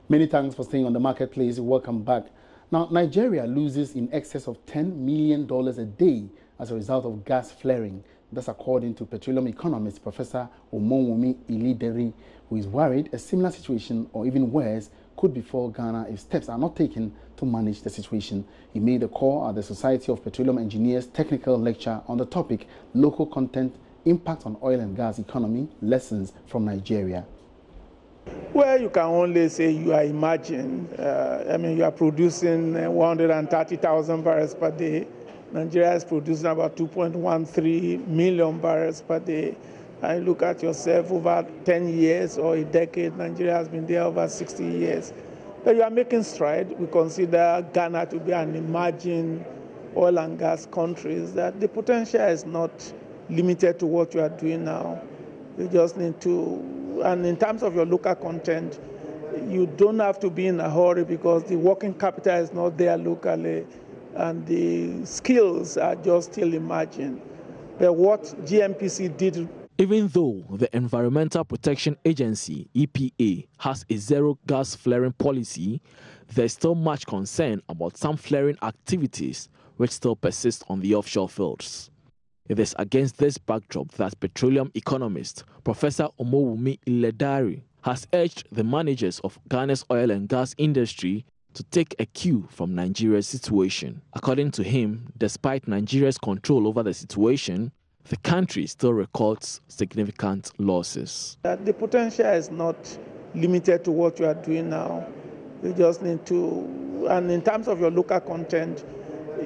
Many thanks for staying on the marketplace. Welcome back. Now, Nigeria loses in excess of $10 million a day as a result of gas flaring. That's according to petroleum economist Professor Omowumi Ilideri, who is worried a similar situation or even worse could befall Ghana if steps are not taken to manage the situation. He made a call at the Society of Petroleum Engineers technical lecture on the topic Local Content, Impact on Oil and Gas Economy, Lessons from Nigeria. Well, you can only say you are imagining. You are producing 130,000 barrels per day. Nigeria is producing about 2.13 million barrels per day. And look at yourself, over 10 years or a decade, Nigeria has been there over 60 years. But you are making stride. We consider Ghana to be an emerging oil and gas country. That the potential is not limited to what you are doing now. You just need to, and in terms of your local content, you don't have to be in a hurry because the working capital is not there locally and the skills are just still emerging. But what GMPC did... Even though the Environmental Protection Agency, EPA, has a zero gas flaring policy, there's still much concern about some flaring activities which still persist on the offshore fields. It is against this backdrop that petroleum economist Professor Omowumi Ilideri has urged the managers of Ghana's oil and gas industry to take a cue from Nigeria's situation. According to him, despite Nigeria's control over the situation, the country still records significant losses. The potential is not limited to what you are doing now. You just need to, and in terms of your local content,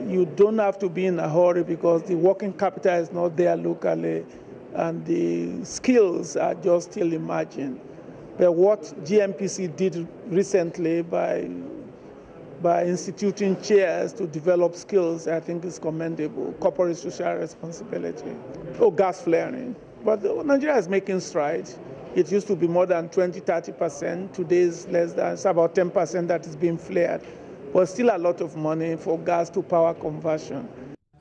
you don't have to be in a hurry because the working capital is not there locally and the skills are just still emerging. But what GMPC did recently by instituting chairs to develop skills, I think is commendable. Corporate social responsibility. Gas flaring. But Nigeria is making strides. It used to be more than 20-30%. Today is less than, it's about 10% that is being flared. But still a lot of money for gas to power conversion.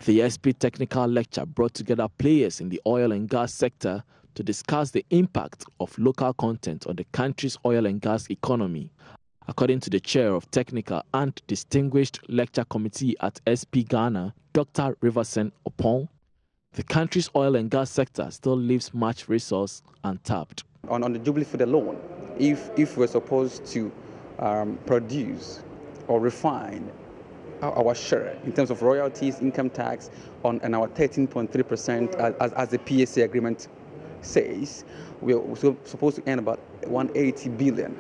The SP technical lecture brought together players in the oil and gas sector to discuss the impact of local content on the country's oil and gas economy. According to the chair of Technical and Distinguished Lecture Committee at SP Ghana, Dr. Riversen Opon, the country's oil and gas sector still leaves much resource untapped. On the Jubilee Field alone, if we're supposed to produce or refine our share in terms of royalties, income tax, and our 13.3% as the PSA agreement says, we're supposed to earn about $180 billion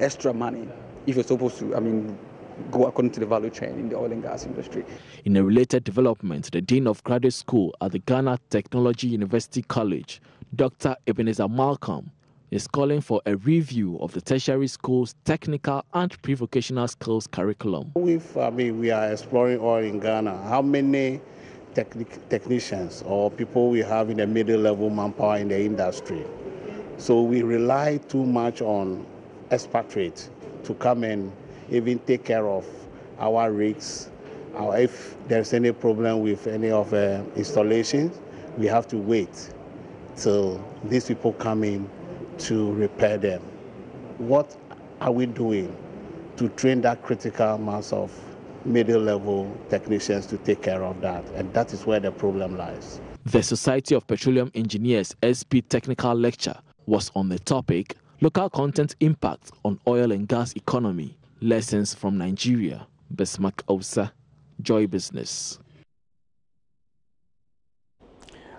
extra money if you're supposed to, go according to the value chain in the oil and gas industry. In a related development, the Dean of Graduate School at the Ghana Technology University College, Dr. Ebenezer Malcolm, is calling for a review of the tertiary school's technical and pre-vocational skills curriculum. We are exploring oil in Ghana. How many technicians or people we have in the middle-level manpower in the industry? So we rely too much on expatriates to come and even take care of our rigs. If there's any problem with any of the installations, we have to wait till these people come in to repair them. What are we doing to train that critical mass of middle-level technicians to take care of that? And that is where the problem lies. The Society of Petroleum Engineers SP Technical Lecture was on the topic Local Content Impact on Oil and Gas Economy, Lessons from Nigeria. Besmak Ousa, Joy Business.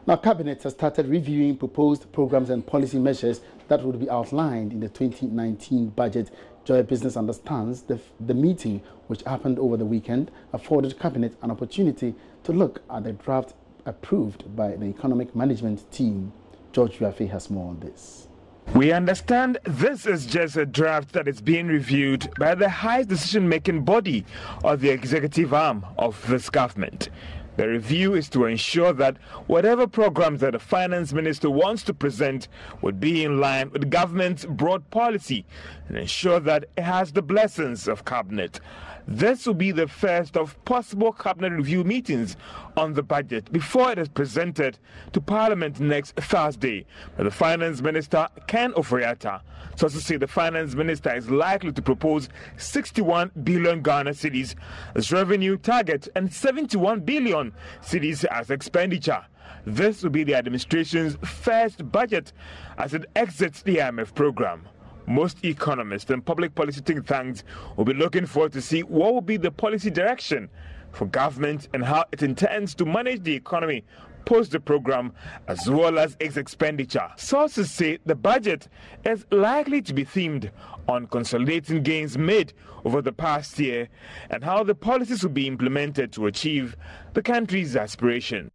Now, Cabinet has started reviewing proposed programs and policy measures that would be outlined in the 2019 budget. Joy Business understands the meeting, which happened over the weekend, afforded Cabinet an opportunity to look at the draft approved by the Economic Management Team. George Yafe has more on this. We understand this is just a draft that is being reviewed by the highest decision-making body of the executive arm of this government. The review is to ensure that whatever programs that the finance minister wants to present would be in line with the government's broad policy and ensure that it has the blessings of cabinet. This will be the first of possible cabinet review meetings on the budget before it is presented to Parliament next Thursday by the Finance Minister, Ken Ofori-Atta. Sources say the Finance Minister is likely to propose 61 billion Ghana cedis as revenue target and 71 billion cedis as expenditure. This will be the administration's first budget as it exits the IMF program. Most economists and public policy think tanks will be looking forward to see what will be the policy direction for government and how it intends to manage the economy post the program as well as its expenditure. Sources say the budget is likely to be themed on consolidating gains made over the past year and how the policies will be implemented to achieve the country's aspiration.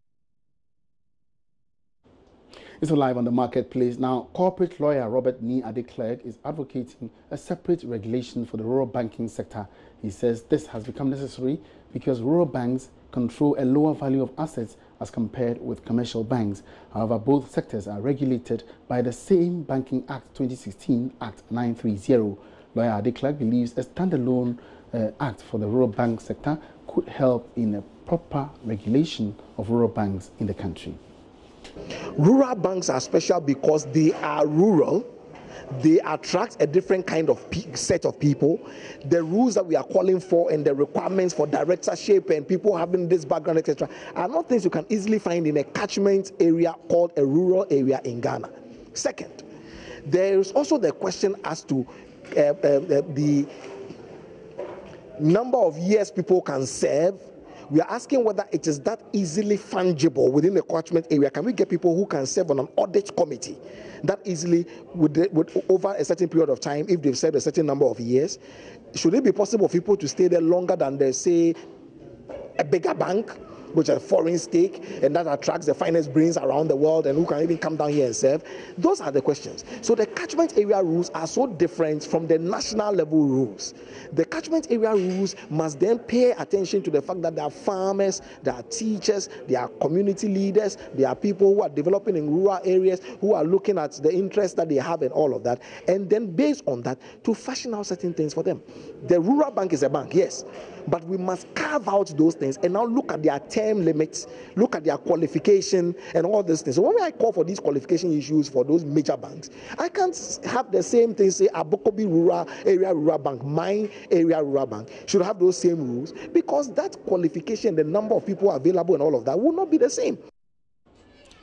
It's live on the marketplace. Now, corporate lawyer Robert Ni Ade-Clerc is advocating a separate regulation for the rural banking sector. He says this has become necessary because rural banks control a lower value of assets as compared with commercial banks. However, both sectors are regulated by the same Banking Act 2016, Act 930. Lawyer Ade-Clerc believes a standalone act for the rural bank sector could help in a proper regulation of rural banks in the country. Rural banks are special because they are rural. They attract a different kind of set of people. The rules that we are calling for and the requirements for directorship and people having this background, etc., are not things you can easily find in a catchment area called a rural area in Ghana. Second, there is also the question as to the number of years people can serve. We are asking whether it is that easily fungible within the catchment area. Can we get people who can serve on an audit committee that easily would over a certain period of time if they've served a certain number of years? Should it be possible for people to stay there longer than they say a bigger bank, which is a foreign stake, and that attracts the finest brains around the world and who can even come down here and serve? Those are the questions. So the catchment area rules are so different from the national level rules. The catchment area rules must then pay attention to the fact that there are farmers, there are teachers, there are community leaders, there are people who are developing in rural areas, who are looking at the interests that they have and all of that, and then based on that to fashion out certain things for them. The rural bank is a bank, yes, but we must carve out those things and now look at their term limits, look at their qualification and all these things. So when I call for these qualification issues for those major banks, I can't have the same thing say Abokobi Rural Bank, my area rural bank should have those same rules, because that qualification, the number of people available and all of that will not be the same.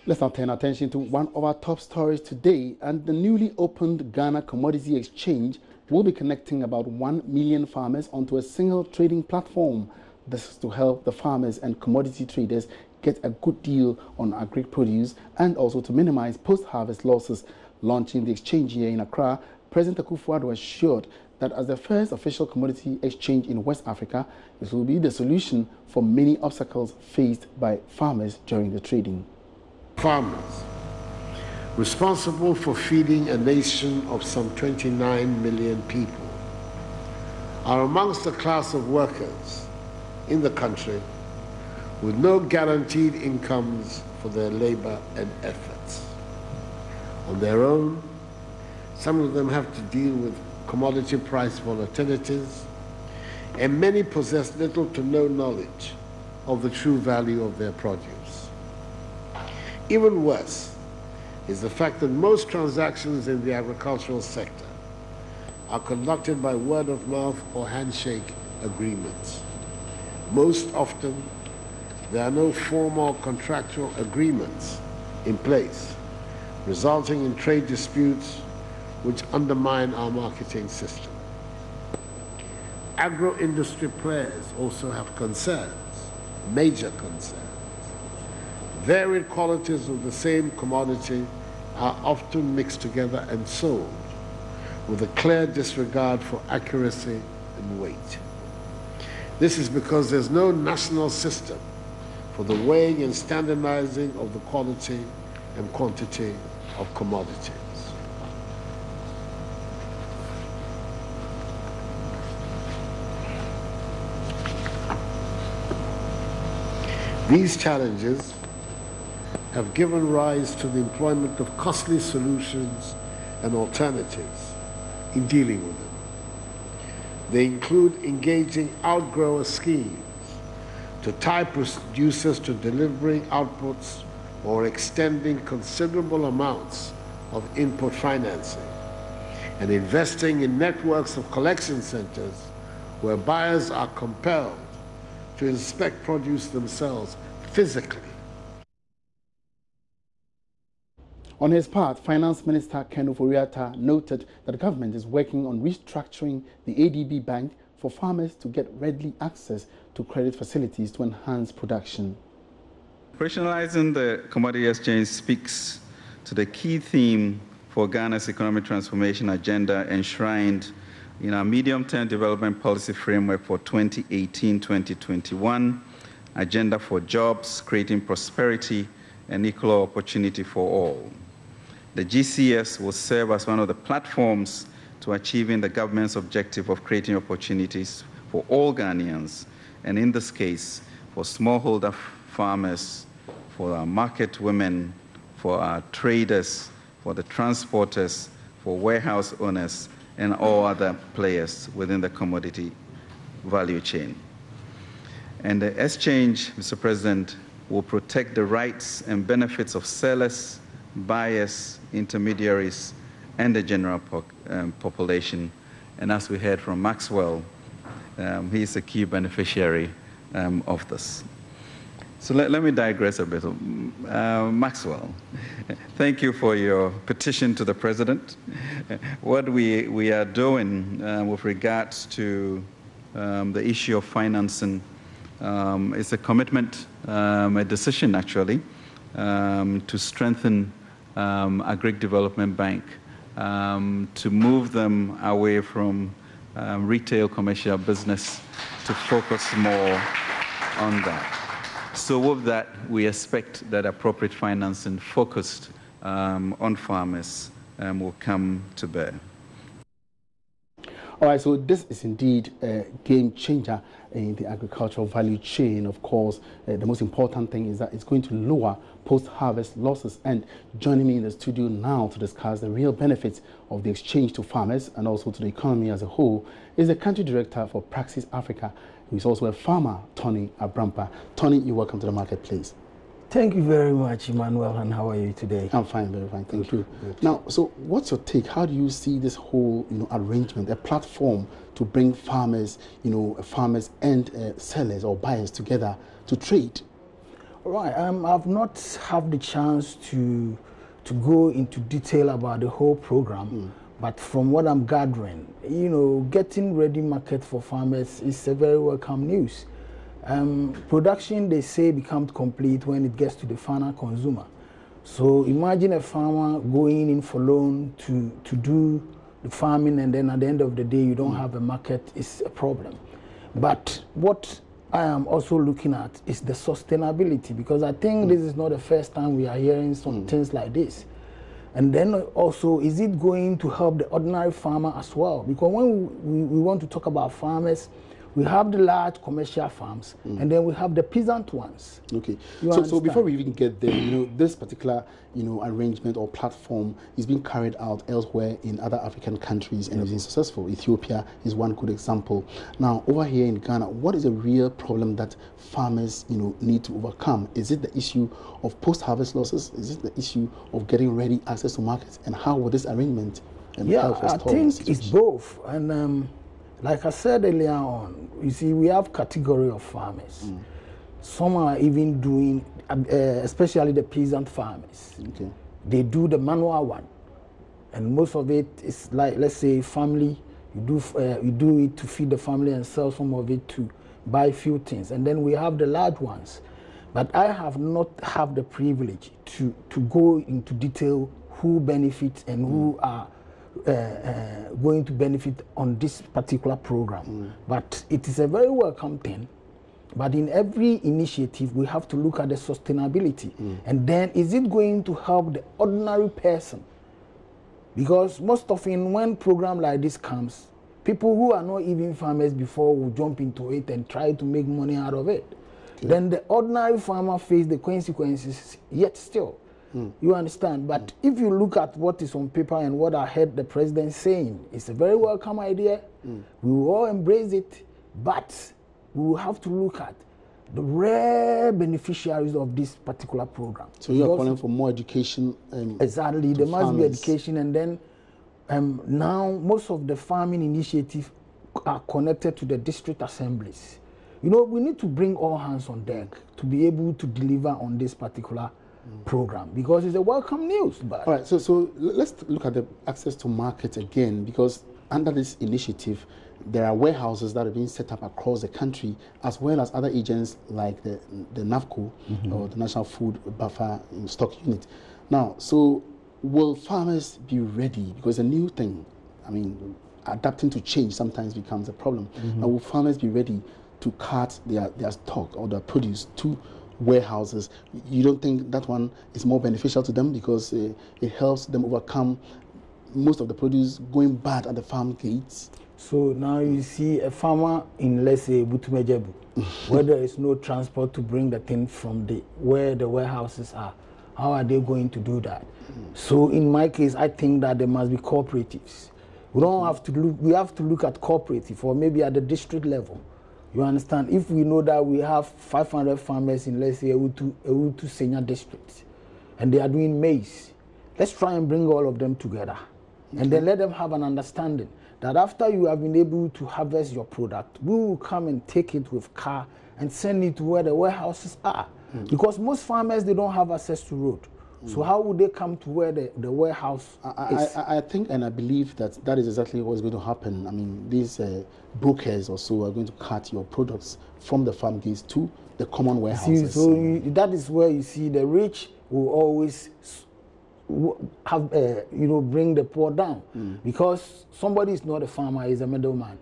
Let's now turn attention to one of our top stories today, and the newly opened Ghana Commodity Exchange will be connecting about 1 million farmers onto a single trading platform. This is to help the farmers and commodity traders get a good deal on agri-produce and also to minimize post-harvest losses. Launching the exchange here in Accra, President Akufo-Addo assured that as the first official commodity exchange in West Africa, this will be the solution for many obstacles faced by farmers during the trading. Farmers, responsible for feeding a nation of some 29 million people, are amongst the class of workers in the country with no guaranteed incomes for their labor and efforts. On their own, some of them have to deal with commodity price volatilities, and many possess little to no knowledge of the true value of their produce. Even worse is the fact that most transactions in the agricultural sector are conducted by word of mouth or handshake agreements. Most often, there are no formal contractual agreements in place, resulting in trade disputes which undermine our marketing system. Agro-industry players also have concerns, major concerns. Varied qualities of the same commodity are often mixed together and sold with a clear disregard for accuracy and weight. This is because there's no national system for the weighing and standardizing of the quality and quantity of commodities. These challenges have given rise to the employment of costly solutions and alternatives in dealing with them. They include engaging outgrower schemes to tie producers to delivering outputs or extending considerable amounts of input financing, and investing in networks of collection centers where buyers are compelled to inspect produce themselves physically. On his part, Finance Minister Ken Ofori-Atta noted that the government is working on restructuring the ADB Bank for farmers to get readily access to credit facilities to enhance production. Operationalizing the commodity exchange speaks to the key theme for Ghana's economic transformation agenda enshrined in our medium-term development policy framework for 2018-2021, Agenda for Jobs, Creating Prosperity and Equal Opportunity for All. The GCS will serve as one of the platforms to achieving the government's objective of creating opportunities for all Ghanaians, and in this case, for smallholder farmers, for our market women, for our traders, for the transporters, for warehouse owners, and all other players within the commodity value chain. And the exchange, Mr. President, will protect the rights and benefits of sellers, buyers, intermediaries, and the general population. And as we heard from Maxwell, he is a key beneficiary of this. So let me digress a bit. Maxwell, thank you for your petition to the President. What we are doing with regards to the issue of financing is a commitment, a decision actually, to strengthen Agric Development Bank, to move them away from retail commercial business to focus more on that. So with that, we expect that appropriate financing focused on farmers will come to bear. All right, so this is indeed a game changer in the agricultural value chain. Of course, the most important thing is that it's going to lower post-harvest losses. And joining me in the studio now to discuss the real benefits of the exchange to farmers and also to the economy as a whole is the country director for Praxis Africa, who is also a farmer, Tony Abrampa. Tony, you're welcome to the marketplace. Thank you very much, Emmanuel, and how are you today? I'm fine, very fine, thank you. Good. Now, so what's your take? How do you see this whole, arrangement, a platform to bring farmers, farmers and sellers or buyers together to trade? Right. I've not had the chance to go into detail about the whole program, but from what I'm gathering, getting ready market for farmers is a very welcome news. Production, they say, becomes complete when it gets to the final consumer. So imagine a farmer going in for loan to do the farming, and then at the end of the day, you don't have a market. It's a problem. But what I am also looking at is the sustainability, because I think this is not the first time we are hearing some things like this. And then also, is it going to help the ordinary farmer as well? Because when we want to talk about farmers, we have the large commercial farms, and then we have the peasant ones. Okay. So before we even get there, this particular, arrangement or platform is being carried out elsewhere in other African countries and is being successful. Ethiopia is one good example. Now, over here in Ghana, what is the real problem that farmers, need to overcome? Is it the issue of post-harvest losses? Is it the issue of getting ready access to markets? And how will this arrangement help us? I think it's both. And like I said earlier on, you see, we have category of farmers. Some are even doing, especially the peasant farmers. Okay. They do the manual one, and most of it is like, let's say, family. You do it to feed the family and sell some of it to buy few things. And then we have the large ones. But I have not had the privilege to go into detail who benefits and who are going to benefit on this particular program. But it is a very welcome thing. But in every initiative, we have to look at the sustainability. And then, is it going to help the ordinary person? Because most often when program like this comes, people who are not even farmers before will jump into it and try to make money out of it. Okay. Then the ordinary farmer faces the consequences yet still. You understand? But if you look at what is on paper and what I heard the president saying, it's a very welcome idea. We will all embrace it, but we will have to look at the rare beneficiaries of this particular program. So you are calling for more education? Exactly. There must be education, and then now most of the farming initiatives are connected to the district assemblies. You know, we need to bring all hands on deck to be able to deliver on this particular program, because it's a welcome news. But all right, so let's look at the access to market again, because under this initiative, there are warehouses that are being set up across the country, as well as other agents like the NAFCO, or the National Food Buffer Stock Unit. Now, so will farmers be ready? Because a new thing, I mean, adapting to change sometimes becomes a problem. Now, will farmers be ready to cart their stock or their produce to warehouses? You don't think that one is more beneficial to them, because it helps them overcome most of the produce going bad at the farm gates? So now you see a farmer in, let's say, Butumejebu, where there is no transport to bring the thing from where the warehouses are. How are they going to do that? So in my case, I think that there must be cooperatives. We don't have to look. We have to look at cooperative, or maybe at the district level. You understand? If we know that we have 500 farmers in, let's say, Ewutu Senior District, and they are doing maize, let's try and bring all of them together, and then let them have an understanding that after you have been able to harvest your product, we will come and take it with car and send it to where the warehouses are. Because most farmers, they don't have access to road. So how would they come to where the warehouse is? I think and I believe that is exactly what's going to happen. I mean, these brokers or so are going to cart your products from the farm gates to the common warehouses. So that is where you see the rich will always have, bring the poor down. Because somebody is not a farmer, he's a middleman.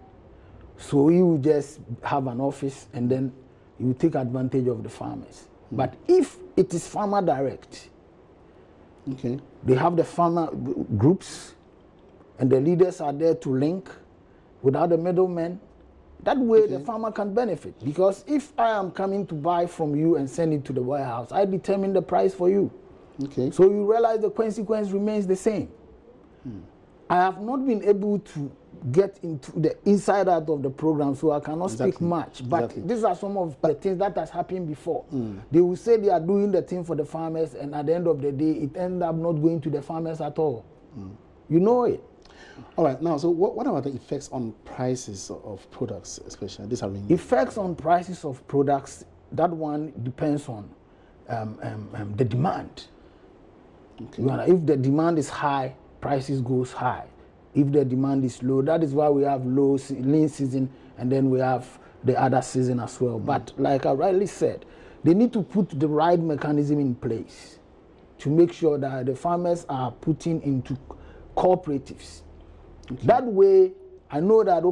So he will just have an office, and then he will take advantage of the farmers. But if it is farmer direct, they have the farmer groups, and the leaders are there to link without the middlemen. That way the farmer can benefit. Because if I am coming to buy from you and send it to the warehouse, I determine the price for you. So you realize the consequence remains the same. I have not been able to get into the inside out of the program, so I cannot speak much. But these are some of the things that has happened before. They will say they are doing the thing for the farmers, and at the end of the day, it ends up not going to the farmers at all. You know it. All right. Now, so what about the effects on prices of products, especially? These are effects on prices of products. That one depends on the demand. If the demand is high, prices goes high. If the demand is low, that is why we have lean season, and then we have the other season as well. But like I rightly said, they need to put the right mechanism in place to make sure that the farmers are putting into cooperatives. That way, I know that,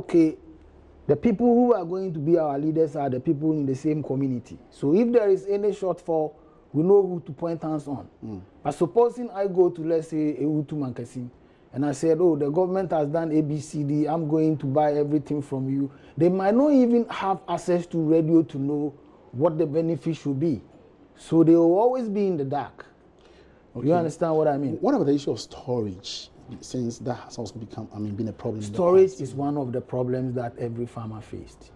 the people who are going to be our leaders are the people in the same community. So if there is any shortfall, we know who to point hands on. But supposing I go to, let's say, Ewutu Mankasim, and I said, the government has done ABCD, I'm going to buy everything from you. They might not even have access to radio to know what the benefit should be. So they will always be in the dark. You understand what I mean? What about the issue of storage, since that has also become, been a problem? Storage is one of the problems that every farmer faced.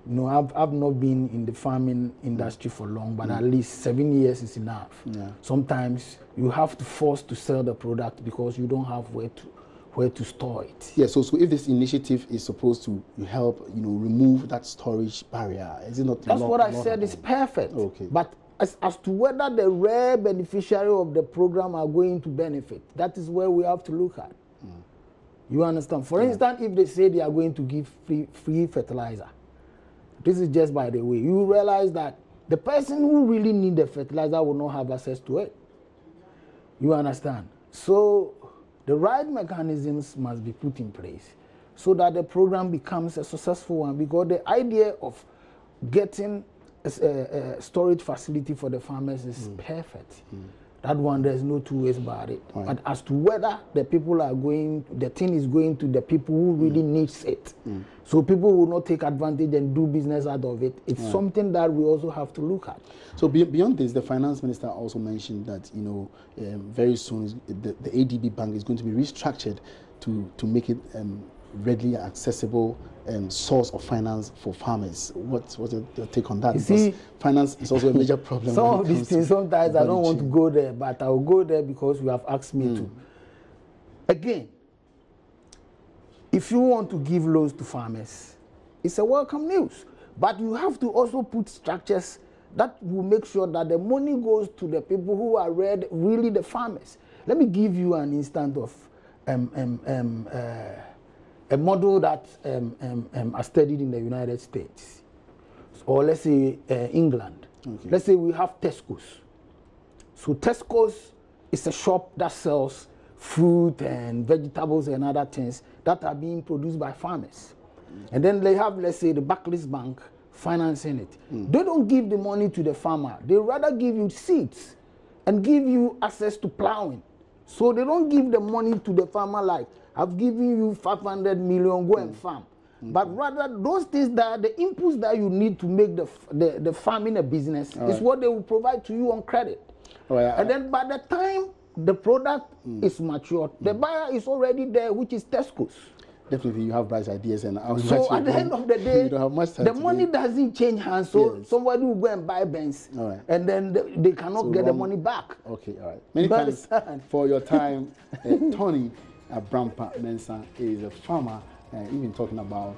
No, I've not been in the farming industry for long, but at least 7 years is enough. Sometimes you have to force to sell the product because you don't have where to store it. Yeah. So if this initiative is supposed to help, remove that storage barrier, is it not? That's what I said. It's perfect. But as to whether the rare beneficiary of the program are going to benefit, that is where we have to look at. You understand? For instance, if they say they are going to give free fertilizer. This is just by the way. You realize that the person who really needs the fertilizer will not have access to it. You understand? So the right mechanisms must be put in place so that the program becomes a successful one, because the idea of getting a storage facility for the farmers is perfect. That one, there's no two ways about it. Right. But as to whether the thing is going to the people who really needs it, so people will not take advantage and do business out of it. It's something that we also have to look at. So beyond this, the finance minister also mentioned that very soon the ADB bank is going to be restructured to make it readily accessible source of finance for farmers. What's your take on that? You see, finance is also a major problem. Some of these things, sometimes I don't want to go there, but I'll go there because you have asked me to. Again, if you want to give loans to farmers, it's a welcome news. But you have to also put structures that will make sure that the money goes to the people who are really the farmers. Let me give you an instance of a model that I studied in the United States, or let's say England. Okay. Let's say we have Tesco's. So Tesco's is a shop that sells fruit and vegetables and other things that are being produced by farmers. And then they have, let's say, the Barclays Bank financing it. They don't give the money to the farmer. They rather give you seeds and give you access to plowing. So they don't give the money to the farmer like, I've given you 500 million, go and farm. But rather, those things that the inputs that you need to make the farming a business is what they will provide to you on credit. And then by the time the product is matured, the buyer is already there, which is Tesco's. Definitely, you have bright ideas, and so at the end of the day, you don't have much time the money doesn't change hands. So somebody will go and buy Benz, and then they cannot get the money back. Okay, all right. Many thanks for your time. Tony Abrampa Mensah is a farmer, even talking about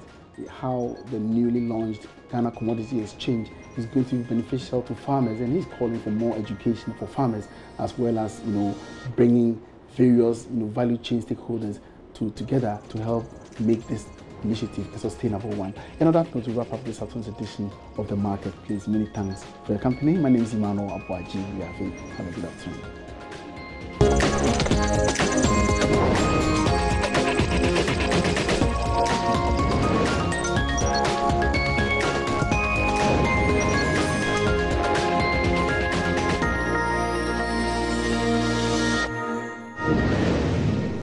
how the newly launched Ghana Commodity Exchange is going to be beneficial to farmers, and he's calling for more education for farmers, as well as bringing various value chain stakeholders together to help make this initiative a sustainable one. In order to wrap up this afternoon's edition of The Marketplace, many thanks for your company. My name is Emmanuel Abuaji. Have a good afternoon.